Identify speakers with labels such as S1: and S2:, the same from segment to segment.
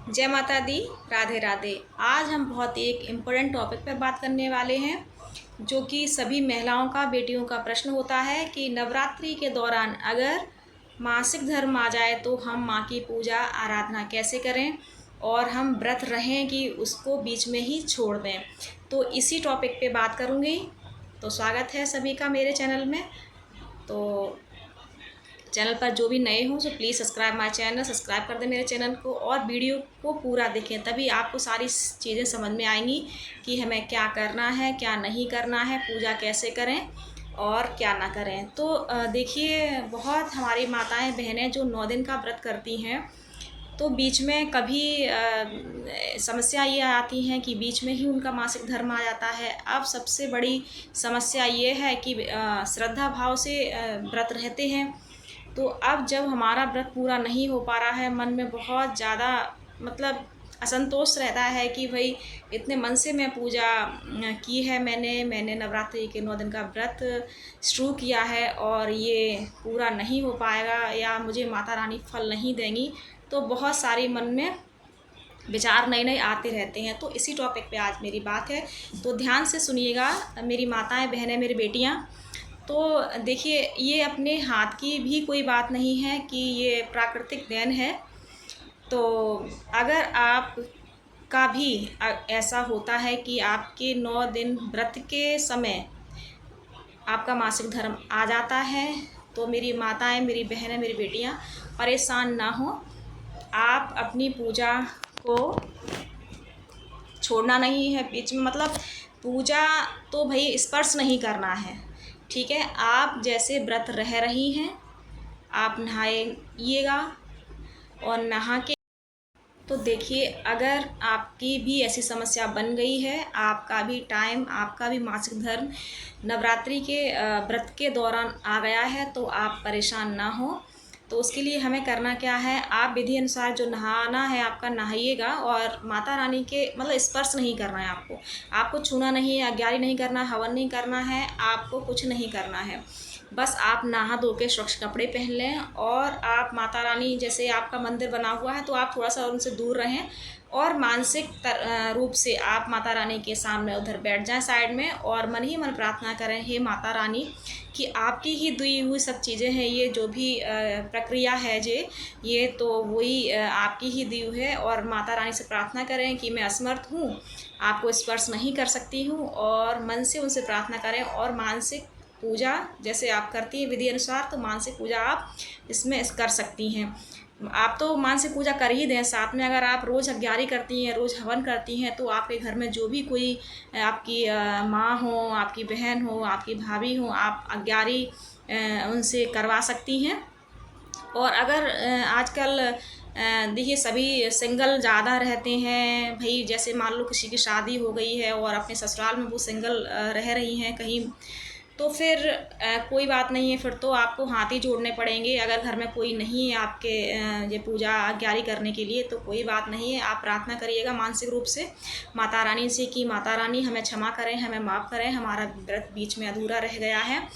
S1: जय माता दी। राधे राधे। आज हम बहुत ही एक इम्पोर्टेंट टॉपिक पर बात करने वाले हैं, जो कि सभी महिलाओं का, बेटियों का प्रश्न होता है कि नवरात्रि के दौरान अगर मासिक धर्म आ जाए तो हम माँ की पूजा आराधना कैसे करें और हम व्रत रहें कि उसको बीच में ही छोड़ दें। तो इसी टॉपिक पे बात करूँगी। तो स्वागत है सभी का मेरे चैनल में। तो चैनल पर जो भी नए हों so please subscribe my channel, subscribe कर दें मेरे चैनल को और वीडियो को पूरा देखें, तभी आपको सारी चीज़ें समझ में आएंगी कि हमें क्या करना है, क्या नहीं करना है, पूजा कैसे करें और क्या ना करें। तो देखिए, बहुत हमारी माताएं बहनें जो 9 दिन का व्रत करती हैं, तो बीच में कभी समस्या ये आती है कि बीच में ही उनका मासिक धर्म आ जाता है। अब सबसे बड़ी समस्या ये है कि श्रद्धा भाव से व्रत रहते हैं, तो अब जब हमारा व्रत पूरा नहीं हो पा रहा है, मन में बहुत ज़्यादा मतलब असंतोष रहता है कि भाई इतने मन से मैं पूजा की है, मैंने नवरात्रि के 9 दिन का व्रत शुरू किया है और ये पूरा नहीं हो पाएगा या मुझे माता रानी फल नहीं देंगी। तो बहुत सारी मन में विचार नए नए आते रहते हैं। तो इसी टॉपिक पे आज मेरी बात है, तो ध्यान से सुनिएगा मेरी माताएं बहनें, मेरी बेटियां। तो देखिए, ये अपने हाथ की भी कोई बात नहीं है कि ये प्राकृतिक देन है। तो अगर आप का भी ऐसा होता है कि आपके 9 दिन व्रत के समय आपका मासिक धर्म आ जाता है, तो मेरी माताएं, मेरी बहनें, मेरी बेटियां परेशान ना हो। आप अपनी पूजा को छोड़ना नहीं है बीच में, मतलब पूजा तो भाई स्पर्श नहीं करना है, ठीक है। आप जैसे व्रत रह रही हैं, आप नहाइएगा और नहा के तो देखिए, अगर आपकी भी ऐसी समस्या बन गई है, आपका भी टाइम, आपका भी मासिक धर्म नवरात्रि के व्रत के दौरान आ गया है, तो आप परेशान ना हो। तो उसके लिए हमें करना क्या है, आप विधि अनुसार जो नहाना है आपका नहाइएगा और माता रानी के मतलब स्पर्श नहीं करना है आपको, आपको छूना नहीं है, अग्यारी नहीं करना, हवन नहीं करना है, आपको कुछ नहीं करना है। बस आप नहा धो के स्वच्छ कपड़े पहन लें और आप माता रानी, जैसे आपका मंदिर बना हुआ है तो आप थोड़ा सा उनसे दूर रहें और मानसिक रूप से आप माता रानी के सामने उधर बैठ जाएं साइड में और मन ही मन प्रार्थना करें, हे माता रानी कि आपकी ही दी हुई सब चीज़ें हैं, ये जो भी प्रक्रिया है ये तो वही आपकी ही दी हुई है। और माता रानी से प्रार्थना करें कि मैं असमर्थ हूँ, आपको स्पर्श नहीं कर सकती हूँ, और मन से उनसे प्रार्थना करें। और मानसिक पूजा जैसे आप करती हैं विधि अनुसार, तो मानसिक पूजा आप इसमें कर सकती हैं। आप तो मानसिक पूजा कर ही दें, साथ में अगर आप रोज़ अग्यारी करती हैं, रोज़ हवन करती हैं, तो आपके घर में जो भी कोई आपकी माँ हो, आपकी बहन हो, आपकी भाभी हो, आप अग्यारी उनसे करवा सकती हैं। और अगर आजकल देखिए सभी सिंगल ज़्यादा रहते हैं भाई, जैसे मान लो किसी की शादी हो गई है और अपने ससुराल में वो सिंगल रह रही हैं कहीं, तो फिर कोई बात नहीं है, फिर तो आपको हाथ ही जोड़ने पड़ेंगे। अगर घर में कोई नहीं है आपके ये पूजा अग्यारी करने के लिए, तो कोई बात नहीं है, आप प्रार्थना करिएगा मानसिक रूप से माता रानी से कि माता रानी हमें क्षमा करें, हमें माफ़ करें, हमारा व्रत बीच में अधूरा रह गया है।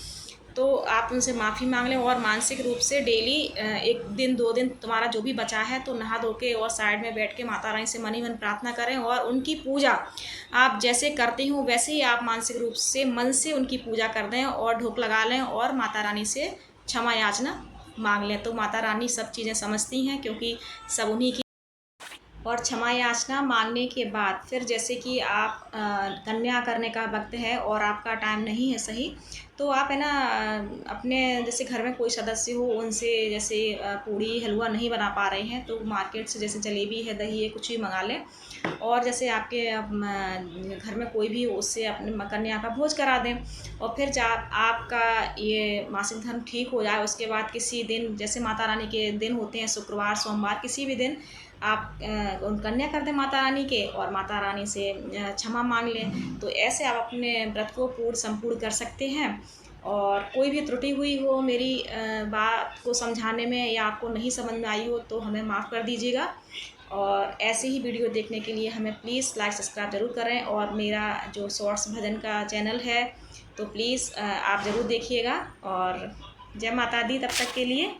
S1: तो आप उनसे माफ़ी मांग लें और मानसिक रूप से डेली 1 दिन 2 दिन तुम्हारा जो भी बचा है, तो नहा धो के और साइड में बैठ के माता रानी से मन ही मन प्रार्थना करें और उनकी पूजा आप जैसे करती हूँ वैसे ही आप मानसिक रूप से मन से उनकी पूजा कर दें और ढोक लगा लें और माता रानी से क्षमा याचना मांग लें। तो माता रानी सब चीज़ें समझती हैं, क्योंकि सब उन्हीं की। और क्षमा याचना मांगने के बाद फिर जैसे कि आप कन्या करने का वक्त है और आपका टाइम नहीं है सही, तो आप है ना अपने जैसे घर में कोई सदस्य हो उनसे, जैसे पूड़ी हलवा नहीं बना पा रहे हैं, तो मार्केट से जैसे जलेबी है, दही है, कुछ भी मंगा लें। और जैसे आपके घर में कोई भी हो उससे अपने कन्या का भोज करा दें। और फिर जब आपका ये मासिक धर्म ठीक हो जाए, उसके बाद किसी दिन, जैसे माता रानी के दिन होते हैं शुक्रवार, सोमवार, किसी भी दिन आप कन्या कर दें माता रानी के और माता रानी से क्षमा मांग लें। तो ऐसे आप अपने व्रत को संपूर्ण कर सकते हैं। और कोई भी त्रुटि हुई हो मेरी बात को समझाने में या आपको नहीं समझ में आई हो, तो हमें माफ़ कर दीजिएगा। और ऐसे ही वीडियो देखने के लिए हमें प्लीज़ लाइक सब्सक्राइब ज़रूर करें। और मेरा जो शॉर्ट्स भजन का चैनल है, तो प्लीज़ आप ज़रूर देखिएगा। और जय माता दी, तब तक के लिए